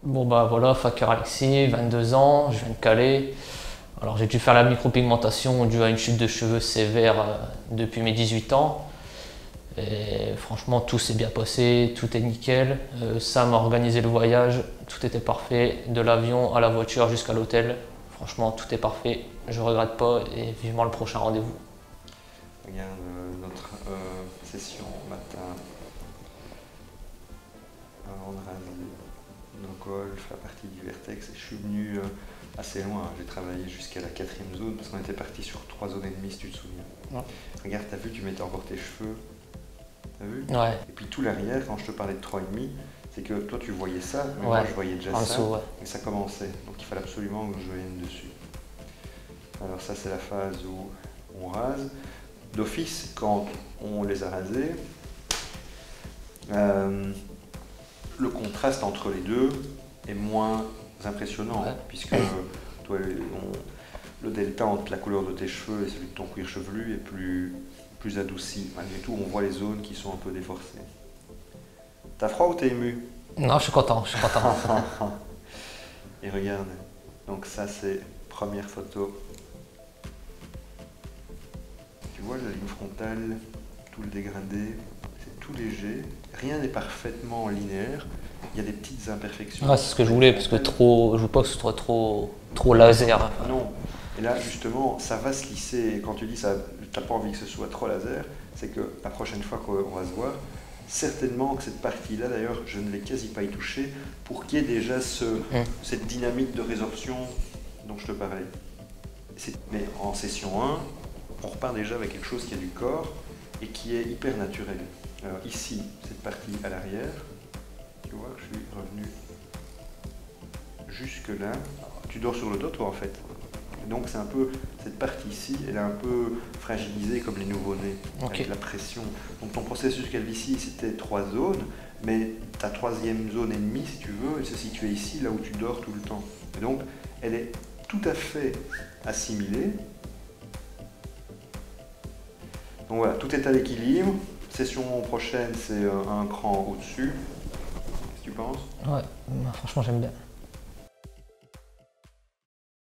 Bon bah voilà, Fakir Alexis, 22 ans, je viens de Calais. Alors j'ai dû faire la micropigmentation due à une chute de cheveux sévère depuis mes 18 ans. Et franchement tout s'est bien passé, tout est nickel. Sam a organisé le voyage, tout était parfait, de l'avion à la voiture jusqu'à l'hôtel. Franchement tout est parfait, je regrette pas et vivement le prochain rendez-vous. Regarde notre session matin avant de raser nos golfs, la partie du vertex. Et je suis venu assez loin, j'ai travaillé jusqu'à la 4e zone parce qu'on était parti sur 3 zones et demie si tu te souviens. Ouais. Regarde, t'as vu, tu mettais encore tes cheveux, t'as vu? Ouais. Et puis tout l'arrière, quand je te parlais de 3,5, c'est que toi tu voyais ça, mais Ouais. moi je voyais déjà En ça, dessous, ouais. et ça commençait. Donc il fallait absolument que je vienne dessus. Alors ça c'est la phase où on rase. D'office, quand on les a rasés, le contraste entre les deux est moins impressionnant, Ouais. puisque toi, le delta entre la couleur de tes cheveux et celui de ton cuir chevelu est plus adouci. Malgré tout, on voit les zones qui sont un peu déforcées. T'as froid ou t'es ému? Non, je suis content, je suis content. Et regarde, donc ça c'est première photo. Tu vois la ligne frontale, tout le dégradé, c'est tout léger, rien n'est parfaitement linéaire, il y a des petites imperfections. Ouais, c'est ce que je voulais, parce que je veux pas que ce soit trop laser. Enfin. Non, et là justement ça va se lisser, quand tu dis ça, t'as pas envie que ce soit trop laser, c'est que la prochaine fois qu'on va se voir, certainement que cette partie-là d'ailleurs je ne l'ai quasi pas y touché, pour qu'il y ait déjà cette dynamique de résorption dont je te parlais. Mais en session 1, on repart déjà avec quelque chose qui a du corps et qui est hyper naturel. Alors ici, cette partie à l'arrière, tu vois, je suis revenu jusque là. Tu dors sur le dos toi en fait. Et donc c'est un peu, cette partie ici, elle est un peu fragilisée comme les nouveau-nés, avec la pression. Donc ton processus calvitie, c'était 3 zones, mais ta 3e zone et demie, si tu veux, elle se situe ici, là où tu dors tout le temps. Et donc, elle est tout à fait assimilée. Donc voilà, tout est à l'équilibre. Session prochaine, c'est un cran au-dessus. Qu'est-ce que tu penses? Ouais, franchement j'aime bien.